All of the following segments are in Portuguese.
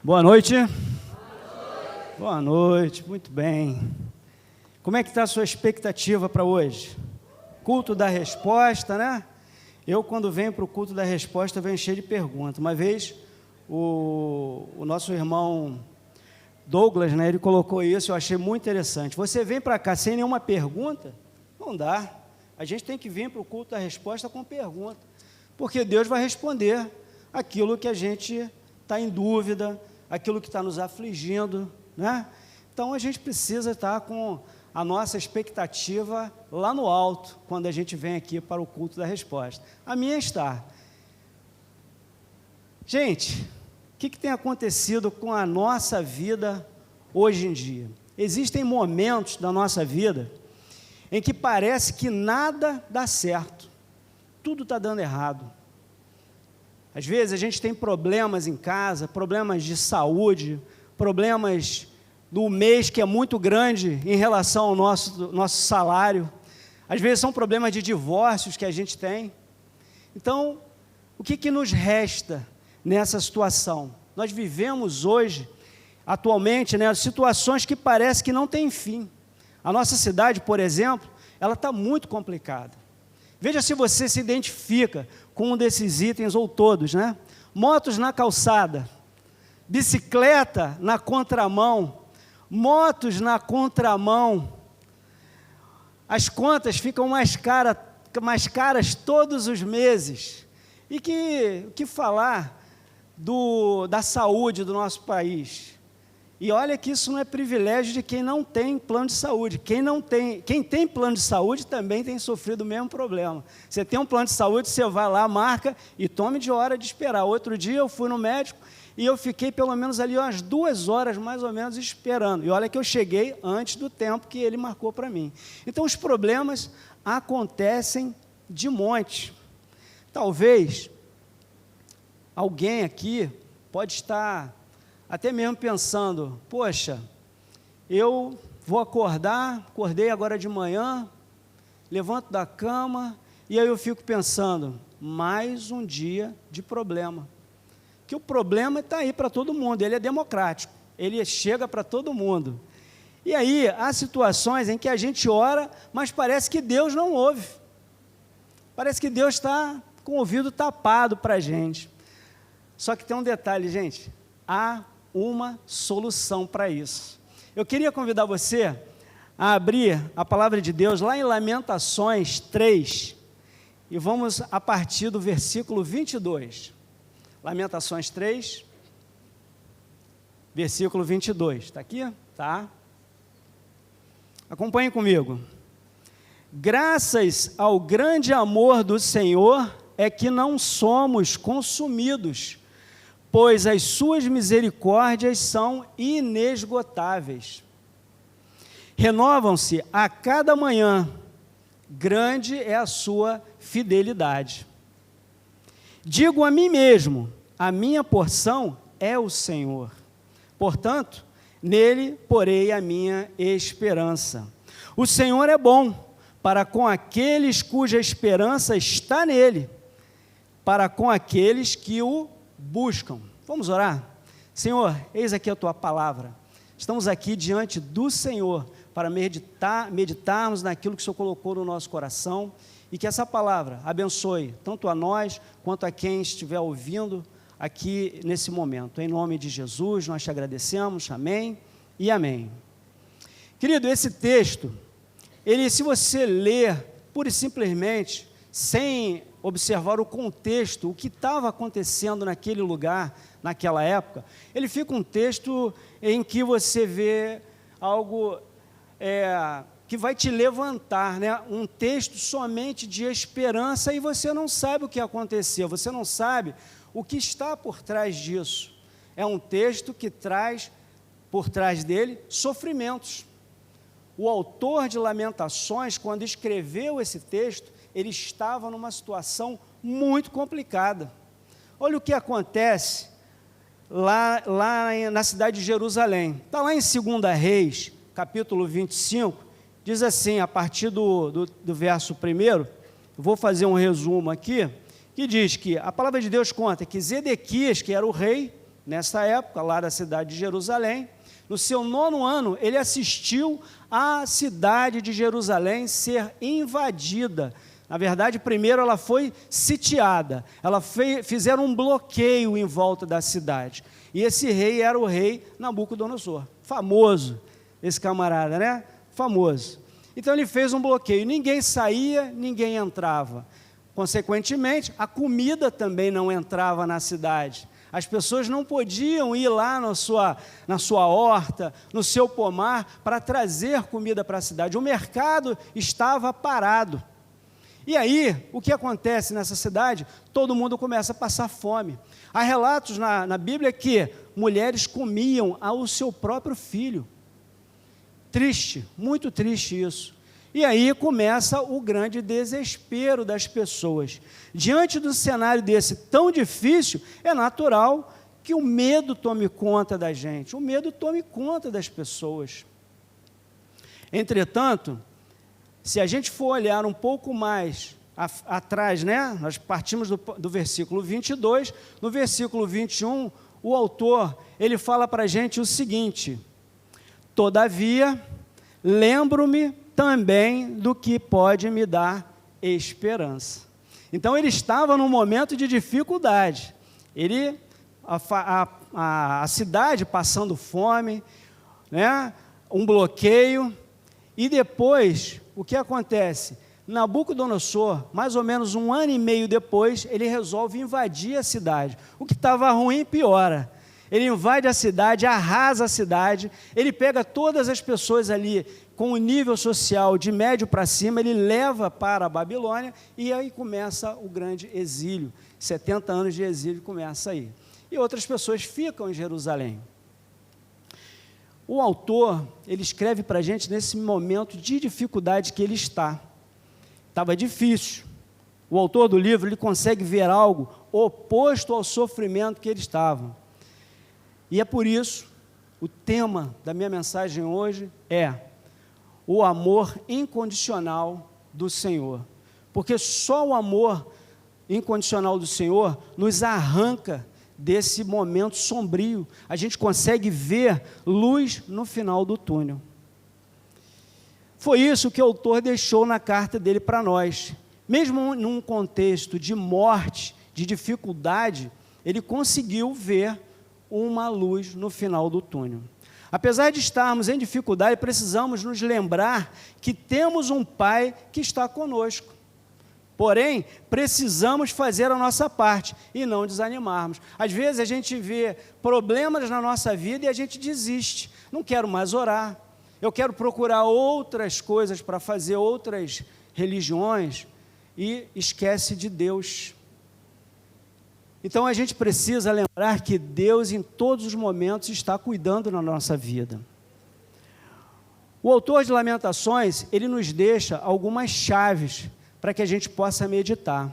Boa noite. Boa noite, muito bem. Como é que está a sua expectativa para hoje? Culto da resposta, né? Eu, quando venho para o culto da resposta, venho cheio de perguntas. Uma vez, o nosso irmão Douglas, né, ele colocou isso, eu achei muito interessante. Você vem para cá sem nenhuma pergunta? Não dá. A gente tem que vir para o culto da resposta com pergunta, porque Deus vai responder aquilo que a gente está em dúvida, aquilo que está nos afligindo, né? Então, a gente precisa estar com a nossa expectativa lá no alto, quando a gente vem aqui para o culto da resposta. A minha está. Gente, o que tem acontecido com a nossa vida hoje em dia? Existem momentos da nossa vida em que parece que nada dá certo, tudo está dando errado. Às vezes a gente tem problemas em casa, problemas de saúde, problemas do mês que é muito grande em relação ao nosso salário. Às vezes são problemas de divórcios que a gente tem. Então, o que nos resta nessa situação? Nós vivemos hoje, atualmente, né, situações que parece que não têm fim. A nossa cidade, por exemplo, ela está muito complicada. Veja se você se identifica com um desses itens, ou todos, né? Motos na calçada, bicicleta na contramão, motos na contramão, as contas ficam mais caras todos os meses. E que falar da saúde do nosso país? E olha que isso não é privilégio de quem não tem plano de saúde. Quem tem plano de saúde também tem sofrido o mesmo problema. Você tem um plano de saúde, você vai lá, marca e tome de hora de esperar. Outro dia eu fui no médico e eu fiquei pelo menos ali umas 2 horas mais ou menos esperando. E olha que eu cheguei antes do tempo que ele marcou para mim. Então os problemas acontecem de monte. Talvez alguém aqui pode estar até mesmo pensando, poxa, eu vou acordei agora de manhã, levanto da cama, e aí eu fico pensando, mais um dia de problema. Que o problema está aí para todo mundo, ele é democrático, ele chega para todo mundo. E aí, há situações em que a gente ora, mas parece que Deus não ouve. Parece que Deus está com o ouvido tapado para a gente. Só que tem um detalhe, gente, há uma solução para isso. Eu queria convidar você a abrir a palavra de Deus lá em Lamentações 3, e vamos a partir do versículo 22. Lamentações 3, versículo 22. Está aqui? Tá. Acompanhe comigo. Graças ao grande amor do Senhor é que não somos consumidos, pois as suas misericórdias são inesgotáveis. Renovam-se a cada manhã, grande é a sua fidelidade. Digo a mim mesmo, a minha porção é o Senhor. Portanto, nele porei a minha esperança. O Senhor é bom para com aqueles cuja esperança está nele, para com aqueles que o buscam. Vamos orar? Senhor, eis aqui a Tua palavra. Estamos aqui diante do Senhor para meditarmos naquilo que o Senhor colocou no nosso coração e que essa palavra abençoe tanto a nós quanto a quem estiver ouvindo aqui nesse momento. Em nome de Jesus, nós te agradecemos. Amém e amém. Querido, esse texto, se você ler pura e simplesmente, sem observar o contexto, o que estava acontecendo naquele lugar, naquela época, ele fica um texto em que você vê algo que vai te levantar, né? Um texto somente de esperança, e você não sabe o que aconteceu, você não sabe o que está por trás disso. É um texto que traz por trás dele sofrimentos. O autor de Lamentações, quando escreveu esse texto, ele estava numa situação muito complicada. Olha o que acontece lá na cidade de Jerusalém. Está lá em 2 Reis, capítulo 25, diz assim, a partir do verso 1, vou fazer um resumo aqui, que diz que a palavra de Deus conta que Zedequias, que era o rei, nessa época, lá da cidade de Jerusalém. No seu 9º ano, ele assistiu a cidade de Jerusalém ser invadida. Na verdade, primeiro ela foi sitiada, fizeram um bloqueio em volta da cidade. E esse rei era o rei Nabucodonosor, famoso, esse camarada, né? Famoso. Então ele fez um bloqueio, ninguém saía, ninguém entrava. Consequentemente, a comida também não entrava na cidade. As pessoas não podiam ir lá na sua horta, no seu pomar, para trazer comida para a cidade. O mercado estava parado. E aí, o que acontece nessa cidade? Todo mundo começa a passar fome. Há relatos na Bíblia que mulheres comiam ao seu próprio filho. Triste, muito triste isso. E aí começa o grande desespero das pessoas. Diante do cenário desse tão difícil, é natural que o medo tome conta da gente, o medo tome conta das pessoas. Entretanto, se a gente for olhar um pouco mais atrás, né? Nós partimos do versículo 22, no versículo 21, o autor, ele fala para a gente o seguinte: todavia, lembro-me também do que pode me dar esperança. Então, ele estava num momento de dificuldade. A cidade passando fome, né? Um bloqueio, e depois, o que acontece? Nabucodonosor, mais ou menos 1 ano e meio depois, ele resolve invadir a cidade. O que estava ruim piora. Ele invade a cidade, arrasa a cidade, ele pega todas as pessoas ali com o nível social de médio para cima, ele leva para a Babilônia e aí começa o grande exílio. 70 anos de exílio começa aí. E outras pessoas ficam em Jerusalém. O autor, ele escreve para a gente nesse momento de dificuldade que ele está. Estava difícil. O autor do livro, ele consegue ver algo oposto ao sofrimento que ele estava. E é por isso, o tema da minha mensagem hoje é o amor incondicional do Senhor. Porque só o amor incondicional do Senhor nos arranca desse momento sombrio. A gente consegue ver luz no final do túnel. Foi isso que o autor deixou na carta dele para nós. Mesmo num contexto de morte, de dificuldade, ele conseguiu ver uma luz no final do túnel. Apesar de estarmos em dificuldade, precisamos nos lembrar que temos um Pai que está conosco. Porém, precisamos fazer a nossa parte e não desanimarmos. Às vezes a gente vê problemas na nossa vida e a gente desiste. Não quero mais orar, eu quero procurar outras coisas para fazer, outras religiões, e esquece de Deus. Então a gente precisa lembrar que Deus em todos os momentos está cuidando na nossa vida. O autor de Lamentações, ele nos deixa algumas chaves para que a gente possa meditar.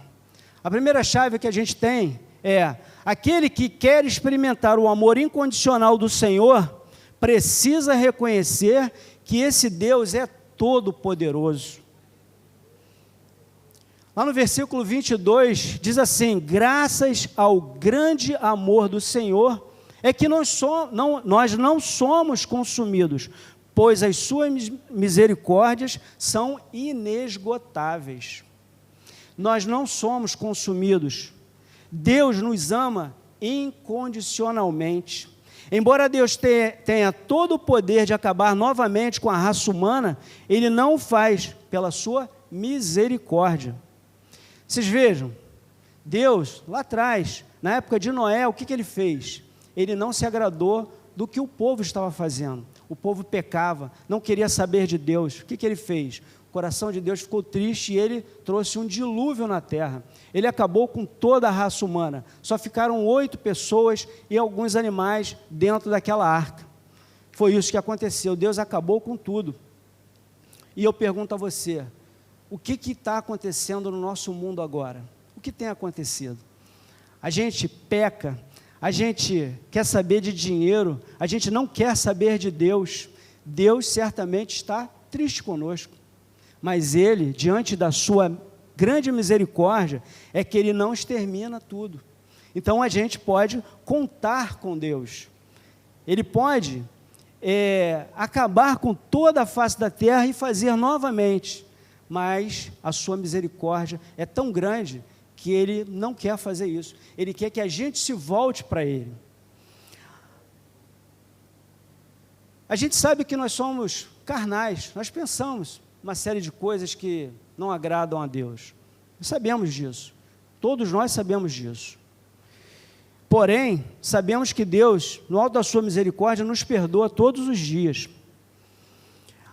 A primeira chave que a gente tem é: aquele que quer experimentar o amor incondicional do Senhor, precisa reconhecer que esse Deus é todo-poderoso. Lá no versículo 22, diz assim: graças ao grande amor do Senhor, é que nós não somos consumidos, pois as suas misericórdias são inesgotáveis. Nós não somos consumidos. Deus nos ama incondicionalmente. Embora Deus tenha todo o poder de acabar novamente com a raça humana, Ele não o faz pela sua misericórdia. Vocês vejam, Deus, lá atrás, na época de Noé, o que ele fez? Ele não se agradou do que o povo estava fazendo. O povo pecava, não queria saber de Deus. O que ele fez? O coração de Deus ficou triste e ele trouxe um dilúvio na terra. Ele acabou com toda a raça humana. Só ficaram 8 pessoas e alguns animais dentro daquela arca. Foi isso que aconteceu. Deus acabou com tudo. E eu pergunto a você: o que está acontecendo no nosso mundo agora? O que tem acontecido? A gente peca, a gente quer saber de dinheiro, a gente não quer saber de Deus. Deus certamente está triste conosco, mas Ele, diante da sua grande misericórdia, é que Ele não extermina tudo. Então a gente pode contar com Deus. Ele pode acabar com toda a face da terra e fazer novamente, mas a sua misericórdia é tão grande que Ele não quer fazer isso. Ele quer que a gente se volte para Ele. A gente sabe que nós somos carnais, nós pensamos uma série de coisas que não agradam a Deus. Nós sabemos disso, todos nós sabemos disso. Porém, sabemos que Deus, no alto da sua misericórdia, nos perdoa todos os dias.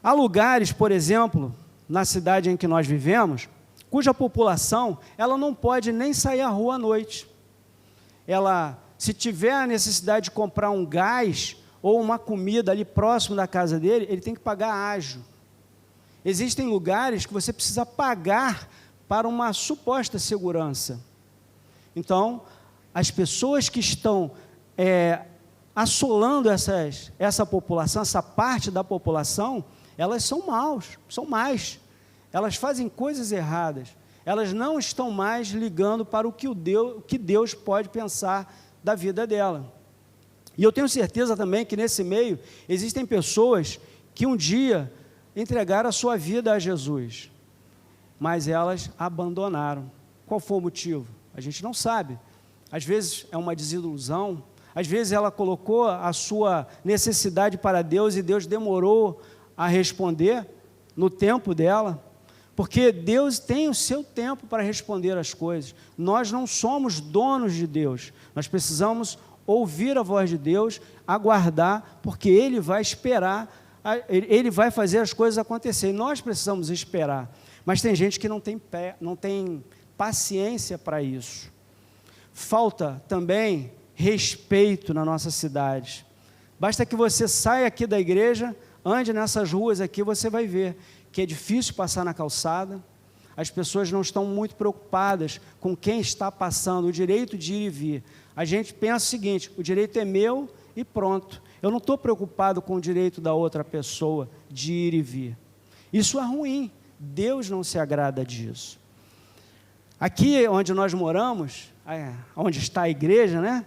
Há lugares, por exemplo, na cidade em que nós vivemos, cuja população, ela não pode nem sair à rua à noite. Ela, se tiver a necessidade de comprar um gás ou uma comida ali próximo da casa dele, ele tem que pagar ágio. Existem lugares que você precisa pagar para uma suposta segurança. Então, as pessoas que estão assolando essa população, essa parte da população, elas são más. Elas fazem coisas erradas. Elas não estão mais ligando para o que Deus pode pensar da vida dela. E eu tenho certeza também que nesse meio existem pessoas que um dia entregaram a sua vida a Jesus, mas elas abandonaram. Qual foi o motivo? A gente não sabe. Às vezes é uma desilusão, às vezes ela colocou a sua necessidade para Deus e Deus demorou a responder no tempo dela, porque Deus tem o seu tempo para responder as coisas. Nós não somos donos de Deus, nós precisamos ouvir a voz de Deus, aguardar, porque Ele vai esperar, Ele vai fazer as coisas acontecerem. Nós precisamos esperar, mas tem gente que não tem paciência para isso. Falta também respeito na nossa cidade. Basta que você saia aqui da igreja, ande nessas ruas aqui, você vai ver que é difícil passar na calçada, as pessoas não estão muito preocupadas com quem está passando, o direito de ir e vir. A gente pensa o seguinte, o direito é meu e pronto. Eu não estou preocupado com o direito da outra pessoa de ir e vir. Isso é ruim, Deus não se agrada disso. Aqui onde nós moramos, onde está a igreja, né?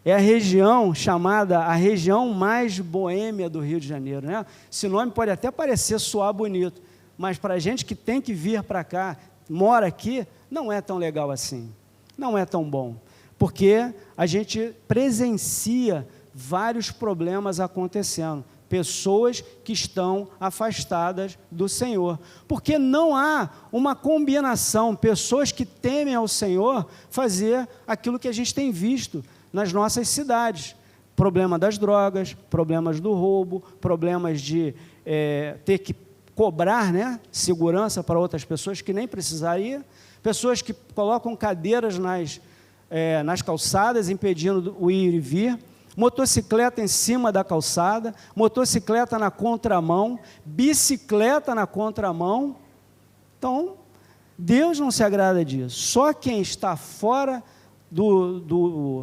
É a região chamada a região mais boêmia do Rio de Janeiro, né? Esse nome pode até parecer soar bonito, mas para a gente que tem que vir para cá, mora aqui, não é tão legal assim, não é tão bom, porque a gente presencia vários problemas acontecendo, pessoas que estão afastadas do Senhor, porque não há uma combinação, pessoas que temem ao Senhor fazer aquilo que a gente tem visto nas nossas cidades, problema das drogas, problemas do roubo, problemas de ter que cobrar, né, segurança para outras pessoas que nem precisaria, pessoas que colocam cadeiras nas calçadas, impedindo o ir e vir, motocicleta em cima da calçada, motocicleta na contramão, bicicleta na contramão. Então, Deus não se agrada disso. Só quem está fora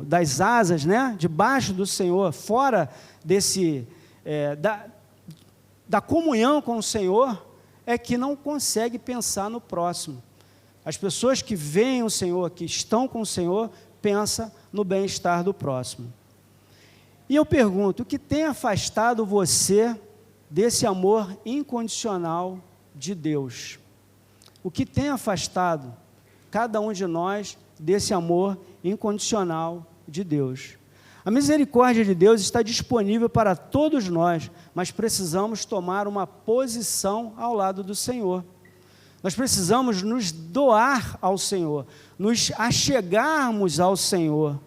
das asas, né, debaixo do Senhor, fora da comunhão com o Senhor, é que não consegue pensar no próximo. As pessoas que veem o Senhor, que estão com o Senhor, pensam no bem-estar do próximo. E eu pergunto, o que tem afastado você desse amor incondicional de Deus? O que tem afastado cada um de nós desse amor incondicional de Deus? A misericórdia de Deus está disponível para todos nós, mas precisamos tomar uma posição ao lado do Senhor. Nós precisamos nos doar ao Senhor, nos achegarmos ao Senhor.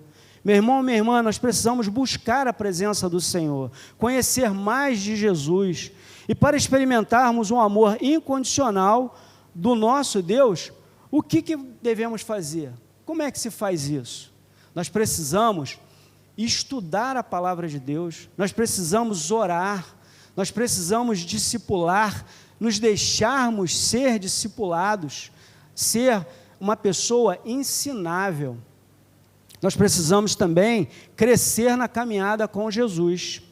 Meu irmão, minha irmã, nós precisamos buscar a presença do Senhor, conhecer mais de Jesus, e para experimentarmos um amor incondicional do nosso Deus, o que devemos fazer? Como é que se faz isso? Nós precisamos estudar a palavra de Deus, nós precisamos orar, nós precisamos discipular, nos deixarmos ser discipulados, ser uma pessoa ensinável. Nós precisamos também crescer na caminhada com Jesus.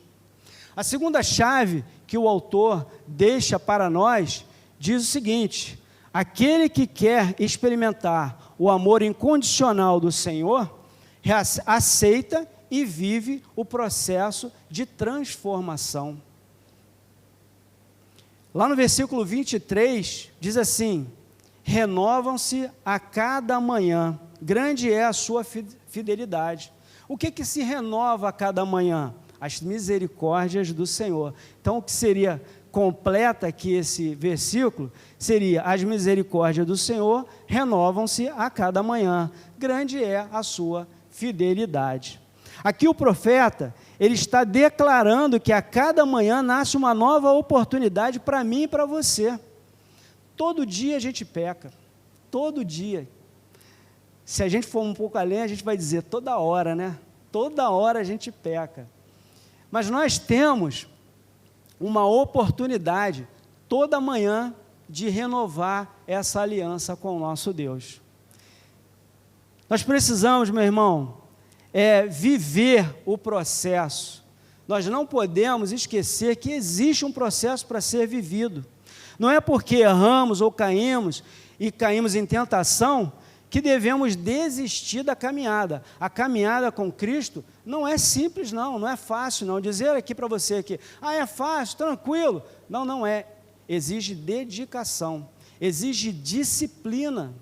A segunda chave que o autor deixa para nós diz o seguinte: aquele que quer experimentar o amor incondicional do Senhor, aceita e vive o processo de transformação. Lá no versículo 23, diz assim: renovam-se a cada manhã, grande é a sua fidelidade. O que se renova a cada manhã? As misericórdias do Senhor. Então, o que seria completa aqui esse versículo, seria: as misericórdias do Senhor renovam-se a cada manhã, grande é a sua fidelidade. Aqui o profeta, ele está declarando que a cada manhã nasce uma nova oportunidade para mim e para você. Todo dia a gente peca, todo dia. Se a gente for um pouco além, a gente vai dizer toda hora, né? Toda hora a gente peca. Mas nós temos uma oportunidade toda manhã de renovar essa aliança com o nosso Deus. Nós precisamos, meu irmão, viver o processo. Nós não podemos esquecer que existe um processo para ser vivido. Não é porque erramos ou caímos em tentação que devemos desistir da caminhada. A caminhada com Cristo não é simples, não é fácil, não. Dizer aqui para você que, é fácil, tranquilo. Não é. Exige dedicação, exige disciplina,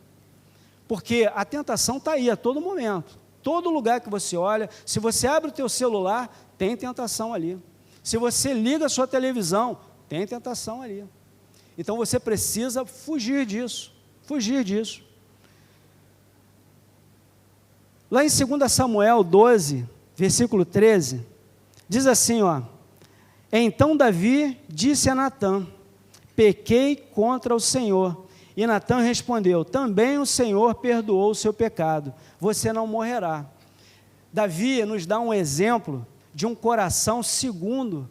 porque a tentação está aí a todo momento. Todo lugar que você olha, se você abre o teu celular, tem tentação ali. Se você liga a sua televisão, tem tentação ali. Então você precisa fugir disso. Lá em 2 Samuel 12, versículo 13, diz assim, então Davi disse a Natã: pequei contra o Senhor. E Natã respondeu: também o Senhor perdoou o seu pecado, você não morrerá. Davi nos dá um exemplo de um coração segundo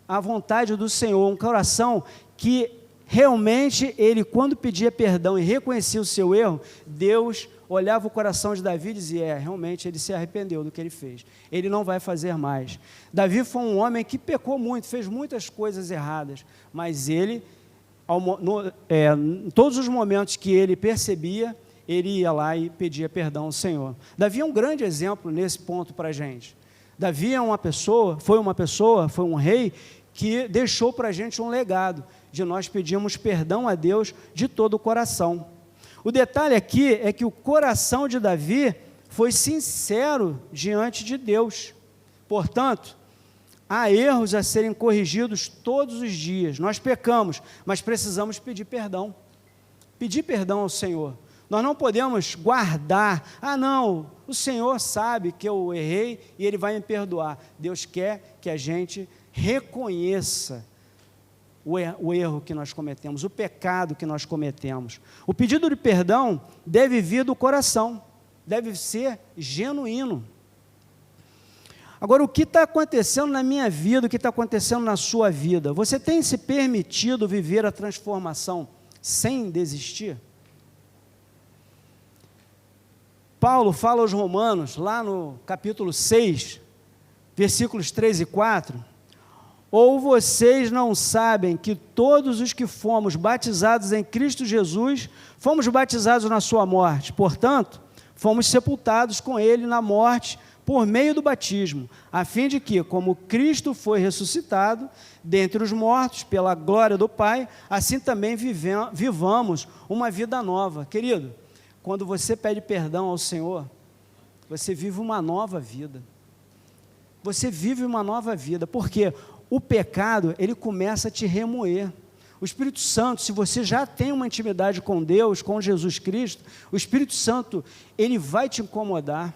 a vontade do Senhor, um coração que realmente ele, quando pedia perdão e reconhecia o seu erro, Deus olhava o coração de Davi e dizia: realmente ele se arrependeu do que ele fez, ele não vai fazer mais. Davi foi um homem que pecou muito, fez muitas coisas erradas, mas ele, em todos os momentos que ele percebia, ele ia lá e pedia perdão ao Senhor. Davi é um grande exemplo nesse ponto para a gente. Davi foi um rei que deixou para a gente um legado, de nós pedirmos perdão a Deus de todo o coração. O detalhe aqui é que o coração de Davi foi sincero diante de Deus. Portanto, há erros a serem corrigidos todos os dias. Nós pecamos, mas precisamos pedir perdão ao Senhor. Nós não podemos guardar: não, o Senhor sabe que eu errei e Ele vai me perdoar. Deus quer que a gente reconheça o erro que nós cometemos, o pecado que nós cometemos. O pedido de perdão deve vir do coração, deve ser genuíno. Agora, o que está acontecendo na minha vida, o que está acontecendo na sua vida? Você tem se permitido viver a transformação sem desistir? Paulo fala aos Romanos, lá no capítulo 6, versículos 3 e 4, ou vocês não sabem que todos os que fomos batizados em Cristo Jesus, fomos batizados na sua morte, portanto, fomos sepultados com Ele na morte por meio do batismo, a fim de que, como Cristo foi ressuscitado dentre os mortos pela glória do Pai, assim também vivamos uma vida nova. Querido, quando você pede perdão ao Senhor, você vive uma nova vida. Você vive uma nova vida, porque o pecado, ele começa a te remoer. O Espírito Santo, se você já tem uma intimidade com Deus, com Jesus Cristo, o Espírito Santo, ele vai te incomodar,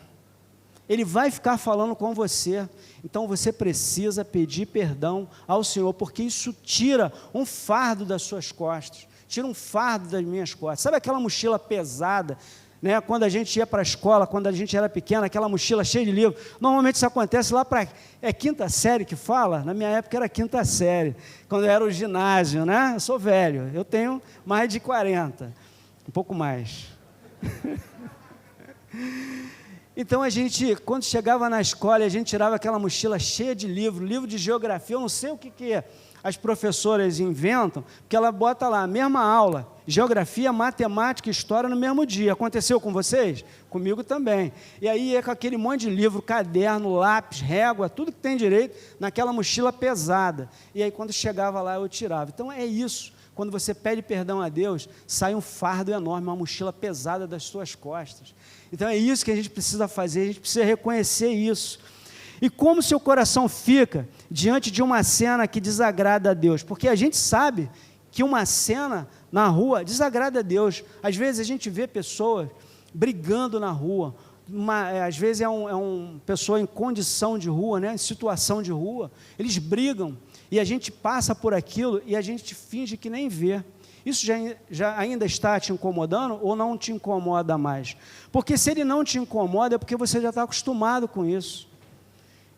ele vai ficar falando com você. Então você precisa pedir perdão ao Senhor, porque isso tira um fardo das suas costas, tira um fardo das minhas costas. Sabe aquela mochila pesada, né? Quando a gente ia para a escola, quando a gente era pequena, aquela mochila cheia de livros, normalmente isso acontece lá para, quinta série que fala? Na minha época era quinta série, quando era o ginásio, né? Eu sou velho, eu tenho mais de 40, um pouco mais. Então a gente, quando chegava na escola, a gente tirava aquela mochila cheia de livro de geografia, eu não sei o que as professoras inventam, porque ela bota lá a mesma aula, geografia, matemática e história no mesmo dia. Aconteceu com vocês? Comigo também. E aí ia com aquele monte de livro, caderno, lápis, régua, tudo que tem direito, naquela mochila pesada. E aí quando chegava lá eu tirava. Então é isso, quando você pede perdão a Deus, sai um fardo enorme, uma mochila pesada das suas costas. Então é isso que a gente precisa fazer, a gente precisa reconhecer isso. E como seu coração fica diante de uma cena que desagrada a Deus? Porque a gente sabe que uma cena na rua desagrada a Deus. Às vezes a gente vê pessoas brigando na rua, às vezes é uma pessoa em condição de rua, né, em situação de rua, eles brigam, e a gente passa por aquilo e a gente finge que nem vê. Isso já ainda está te incomodando ou não te incomoda mais? Porque se ele não te incomoda é porque você já está acostumado com isso.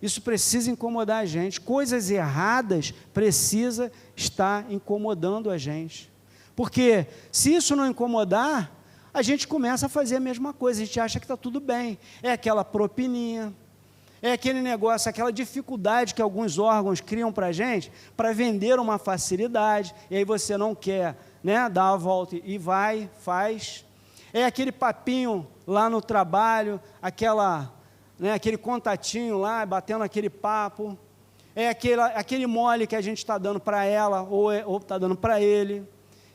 Isso precisa incomodar a gente. Coisas erradas precisam estar incomodando a gente. Porque se isso não incomodar, a gente começa a fazer a mesma coisa, a gente acha que está tudo bem. É aquela propininha, é aquele negócio, aquela dificuldade que alguns órgãos criam para a gente, para vender uma facilidade, e aí você não quer, né, dar a volta e vai, faz. É aquele papinho lá no trabalho, aquele contatinho lá, batendo aquele papo, é aquele mole que a gente está dando para ela, ou está dando para ele.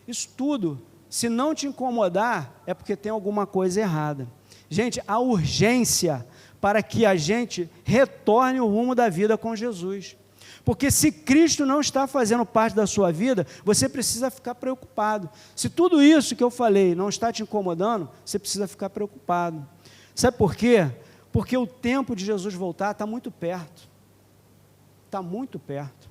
Isso tudo, se não te incomodar, é porque tem alguma coisa errada. Gente, há urgência para que a gente retorne o rumo da vida com Jesus. Porque se Cristo não está fazendo parte da sua vida, você precisa ficar preocupado. Se tudo isso que eu falei não está te incomodando, você precisa ficar preocupado. Sabe por quê? Porque o tempo de Jesus voltar está muito perto. Está muito perto.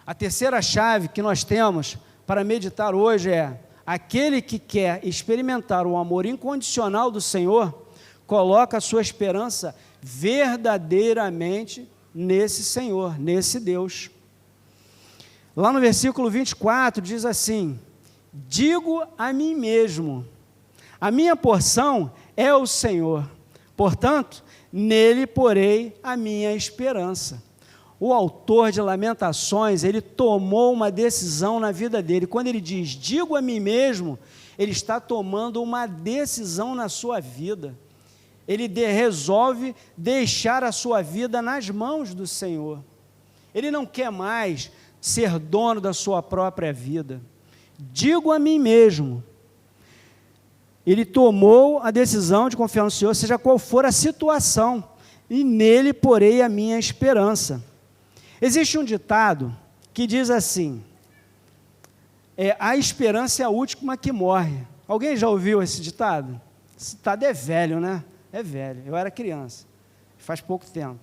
A terceira chave que nós temos para meditar hoje é: aquele que quer experimentar o amor incondicional do Senhor, coloca a sua esperança verdadeiramente nesse Senhor, nesse Deus. Lá no versículo 24 diz assim: digo a mim mesmo, a minha porção é o Senhor, portanto, nele porei a minha esperança. O autor de Lamentações, ele tomou uma decisão na vida dele. Quando ele diz, digo a mim mesmo, ele está tomando uma decisão na sua vida. Ele resolve deixar a sua vida nas mãos do Senhor. Ele não quer mais ser dono da sua própria vida. Digo a mim mesmo. Ele tomou a decisão de confiar no Senhor, seja qual for a situação, e nele porei a minha esperança. Existe um ditado que diz assim: a esperança é a última que morre. Alguém já ouviu esse ditado? Esse ditado é velho, né? É velho, eu era criança, faz pouco tempo.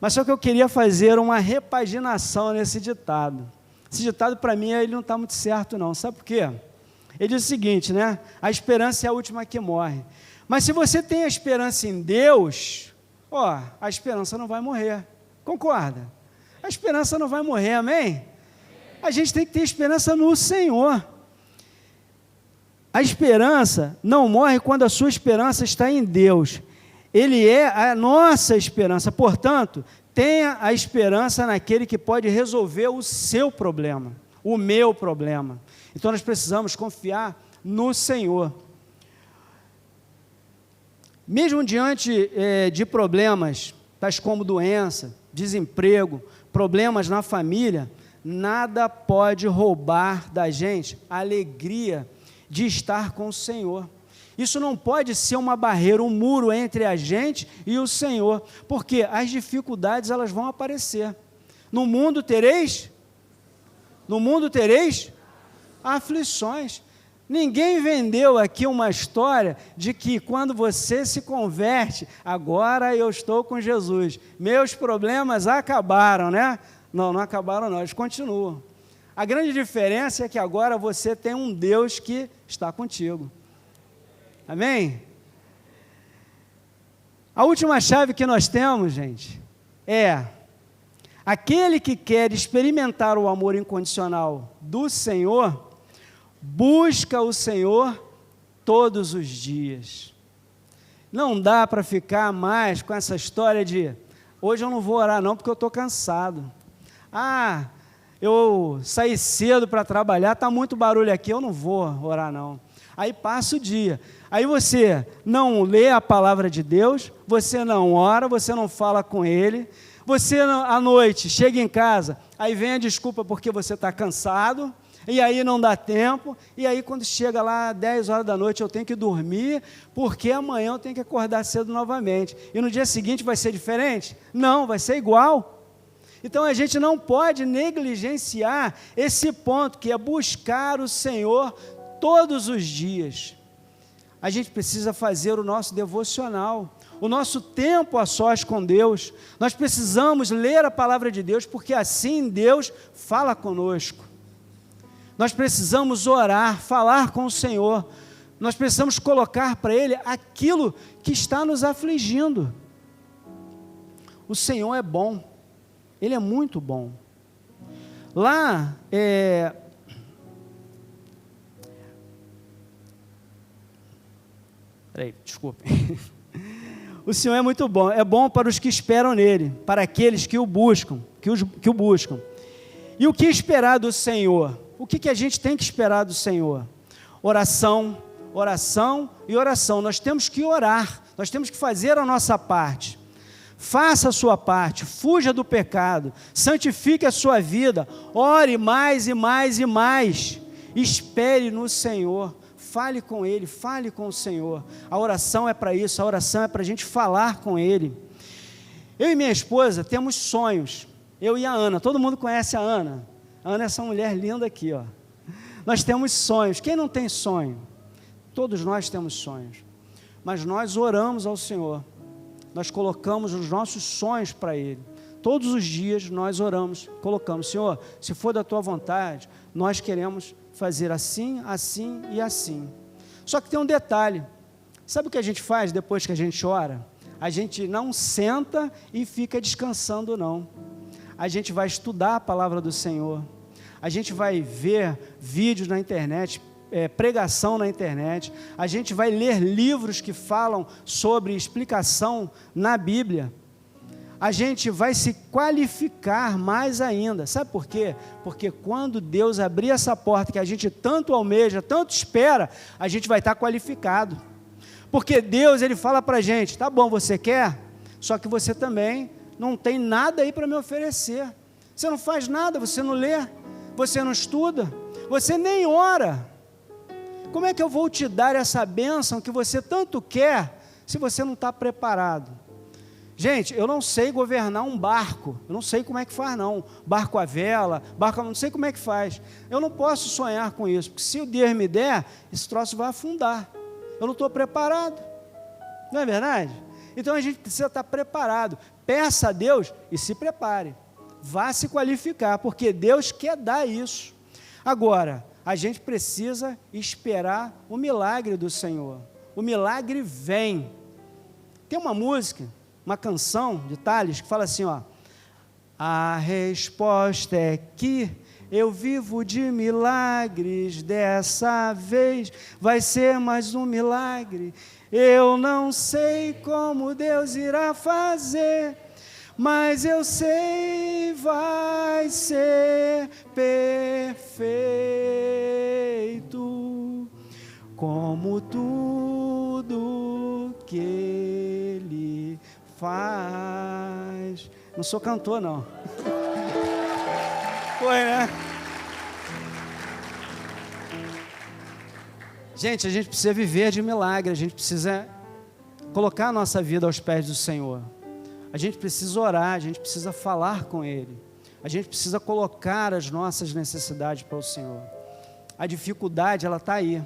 Mas só que eu queria fazer uma repaginação nesse ditado. Esse ditado, para mim, ele não está muito certo, não. Sabe por quê? Ele diz o seguinte, né? A esperança é a última que morre. Mas se você tem a esperança em Deus, a esperança não vai morrer. Concorda? A esperança não vai morrer, amém? A gente tem que ter esperança no Senhor. A esperança não morre quando a sua esperança está em Deus. Ele é a nossa esperança. Portanto, tenha a esperança naquele que pode resolver o seu problema, o meu problema. Então, nós precisamos confiar no Senhor. Mesmo diante de problemas, tais como doença, desemprego, problemas na família, nada pode roubar da gente a alegria de estar com o Senhor. Isso não pode ser uma barreira, um muro entre a gente e o Senhor, porque as dificuldades elas vão aparecer. No mundo tereis aflições. Ninguém vendeu aqui uma história de que quando você se converte, agora eu estou com Jesus, meus problemas acabaram, né? Não acabaram não, eles continuam. A grande diferença é que agora você tem um Deus que está contigo. Amém? A última chave que nós temos, gente, é: aquele que quer experimentar o amor incondicional do Senhor, busca o Senhor todos os dias. Não dá para ficar mais com essa história de hoje eu não vou orar não porque eu estou cansado. Ah, eu saí cedo para trabalhar, está muito barulho aqui, eu não vou orar não. Aí passa o dia, aí você não lê a palavra de Deus, você não ora, você não fala com Ele, você à noite chega em casa, aí vem a desculpa porque você está cansado, e aí não dá tempo, e aí quando chega lá 10 horas da noite eu tenho que dormir, porque amanhã eu tenho que acordar cedo novamente, e no dia seguinte vai ser diferente? Não, vai ser igual. Então a gente não pode negligenciar esse ponto, que é buscar o Senhor todos os dias. A gente precisa fazer o nosso devocional, o nosso tempo a sós com Deus. Nós precisamos ler a palavra de Deus, porque assim Deus fala conosco. Nós precisamos orar, falar com o Senhor. Nós precisamos colocar para Ele aquilo que está nos afligindo. O Senhor é bom. Ele é muito bom. Lá, desculpe. O Senhor é muito bom. É bom para os que esperam nele, para aqueles que o buscam, que o buscam. E o que esperar do Senhor? O que a gente tem que esperar do Senhor? Oração, oração e oração. Nós temos que orar, nós temos que fazer a nossa parte. Faça a sua parte, fuja do pecado, santifique a sua vida, ore mais e mais e mais, espere no Senhor, fale com Ele, fale com o Senhor. A oração é para isso, a oração é para a gente falar com Ele. Eu e minha esposa temos sonhos, eu e a Ana, todo mundo conhece a Ana é essa mulher linda aqui, ó. Nós temos sonhos, quem não tem sonho? Todos nós temos sonhos, mas nós oramos ao Senhor. Nós colocamos os nossos sonhos para Ele. Todos os dias nós oramos, colocamos, Senhor, se for da Tua vontade, nós queremos fazer assim, assim e assim. Só que tem um detalhe, sabe o que a gente faz depois que a gente ora? A gente não senta e fica descansando não. A gente vai estudar a palavra do Senhor, a gente vai ver vídeos na internet, pregação na internet, a gente vai ler livros que falam sobre explicação na Bíblia, a gente vai se qualificar mais ainda, sabe por quê? Porque quando Deus abrir essa porta que a gente tanto almeja, tanto espera, a gente vai estar qualificado, porque Deus, Ele fala para a gente, tá bom, você quer? Só que você também não tem nada aí para me oferecer, você não faz nada, você não lê, você não estuda, você nem ora. Como é que eu vou te dar essa bênção que você tanto quer, se você não está preparado? Gente, eu não sei governar um barco, eu não sei como é que faz não, barco à vela, eu não sei como é que faz, eu não posso sonhar com isso, porque se o Deus me der, esse troço vai afundar, eu não estou preparado, não é verdade? Então a gente precisa estar preparado, peça a Deus e se prepare, vá se qualificar, porque Deus quer dar isso. Agora, a gente precisa esperar o milagre do Senhor. O milagre vem. Tem uma música, uma canção de Tales que fala assim, ó: a resposta é que eu vivo de milagres, dessa vez vai ser mais um milagre. Eu não sei como Deus irá fazer, mas eu sei, vai ser perfeito, como tudo que Ele faz. Não sou cantor, não. Foi, né? Gente, a gente precisa viver de milagre, a gente precisa colocar a nossa vida aos pés do Senhor. A gente precisa orar, a gente precisa falar com Ele, a gente precisa colocar as nossas necessidades para o Senhor. A dificuldade, ela está aí,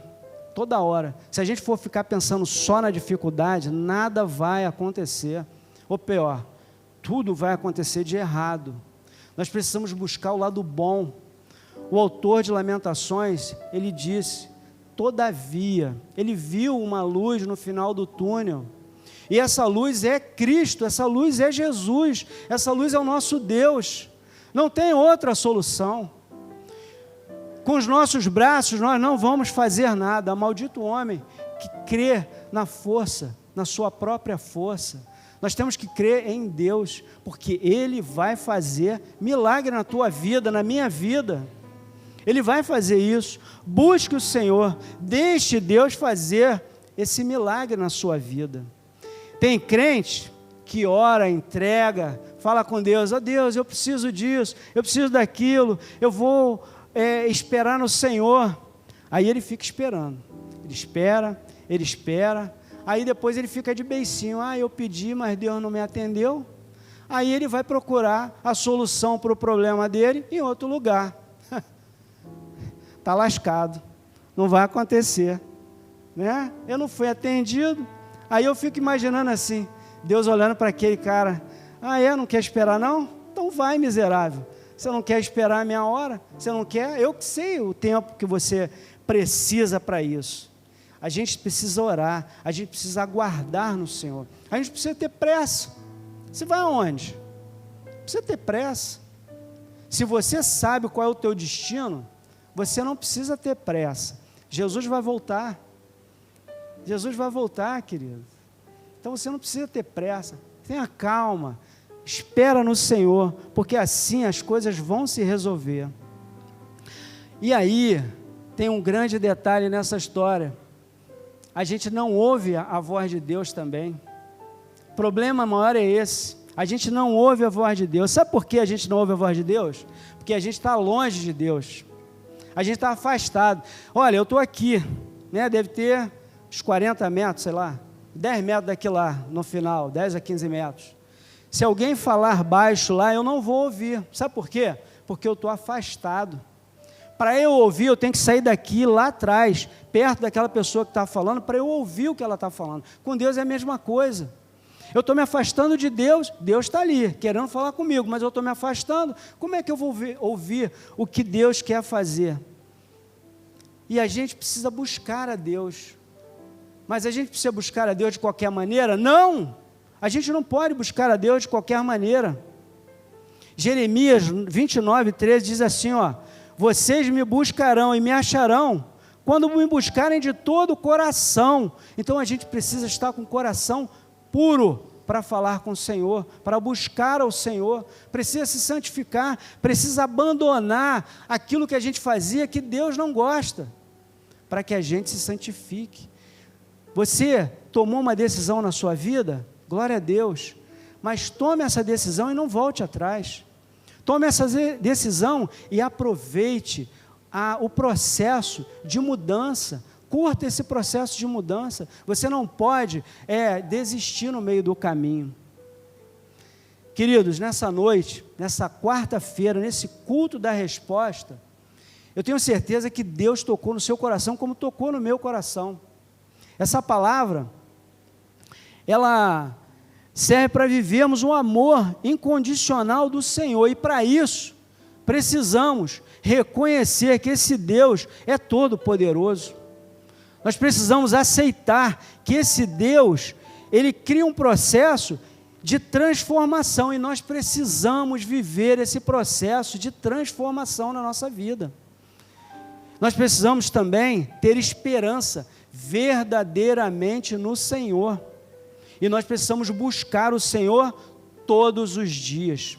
toda hora. Se a gente for ficar pensando só na dificuldade, nada vai acontecer, ou pior, tudo vai acontecer de errado. Nós precisamos buscar o lado bom. O autor de Lamentações, ele disse, todavia, ele viu uma luz no final do túnel, e essa luz é Cristo, essa luz é Jesus, essa luz é o nosso Deus, não tem outra solução. Com os nossos braços nós não vamos fazer nada, maldito homem que crê na força na sua própria força. Nós temos que crer em Deus, porque Ele vai fazer milagre na tua vida, na minha vida. Ele vai fazer isso. Busque o Senhor, deixe Deus fazer esse milagre na sua vida. Tem crente que ora, entrega, fala com Deus: ó Deus, eu preciso disso, eu preciso daquilo, eu vou esperar no Senhor. Aí ele fica esperando, ele espera, aí depois ele fica de beicinho: ah, eu pedi, mas Deus não me atendeu. Aí ele vai procurar a solução para o problema dele em outro lugar. Está lascado, não vai acontecer, né? Eu não fui atendido. Aí eu fico imaginando assim, Deus olhando para aquele cara: ah, não quer esperar não? Então vai, miserável. Você não quer esperar a minha hora? Você não quer? Eu que sei o tempo que você precisa para isso. A gente precisa orar, a gente precisa aguardar no Senhor. A gente precisa ter pressa. Você vai aonde? Precisa ter pressa. Se você sabe qual é o teu destino, você não precisa ter pressa. Jesus vai voltar. Jesus vai voltar, querido. Então você não precisa ter pressa. Tenha calma. Espera no Senhor, porque assim as coisas vão se resolver. E aí, tem um grande detalhe nessa história. A gente não ouve a voz de Deus também. O problema maior é esse. A gente não ouve a voz de Deus. Sabe por que a gente não ouve a voz de Deus? Porque a gente está longe de Deus. A gente está afastado. Olha, eu estou aqui, né? Deve ter uns 40 metros, sei lá, 10 metros daqui lá, no final, 10 a 15 metros. Se alguém falar baixo lá, eu não vou ouvir. Sabe por quê? Porque eu estou afastado. Para eu ouvir, eu tenho que sair daqui, lá atrás, perto daquela pessoa que está falando, para eu ouvir o que ela está falando. Com Deus é a mesma coisa. Eu estou me afastando de Deus, Deus está ali, querendo falar comigo, mas eu estou me afastando. Como é que eu vou ouvir o que Deus quer fazer? E a gente precisa buscar a Deus. Mas a gente precisa buscar a Deus de qualquer maneira? Não! A gente não pode buscar a Deus de qualquer maneira. Jeremias 29:13 diz assim, ó: vocês me buscarão e me acharão quando me buscarem de todo o coração. Então a gente precisa estar com o coração puro para falar com o Senhor, para buscar ao Senhor, precisa se santificar, precisa abandonar aquilo que a gente fazia que Deus não gosta, para que a gente se santifique. Você tomou uma decisão na sua vida? Glória a Deus, mas tome essa decisão e não volte atrás. Tome essa decisão e aproveite o processo de mudança. Curta esse processo de mudança. Você não pode desistir no meio do caminho. Queridos, nessa noite, nessa quarta-feira, nesse culto da resposta, eu tenho certeza que Deus tocou no seu coração como tocou no meu coração. Essa palavra, ela serve para vivermos um amor incondicional do Senhor, e para isso, precisamos reconhecer que esse Deus é todo-poderoso. Nós precisamos aceitar que esse Deus, Ele cria um processo de transformação, e nós precisamos viver esse processo de transformação na nossa vida. Nós precisamos também ter esperança verdadeiramente no Senhor. E nós precisamos buscar o Senhor todos os dias.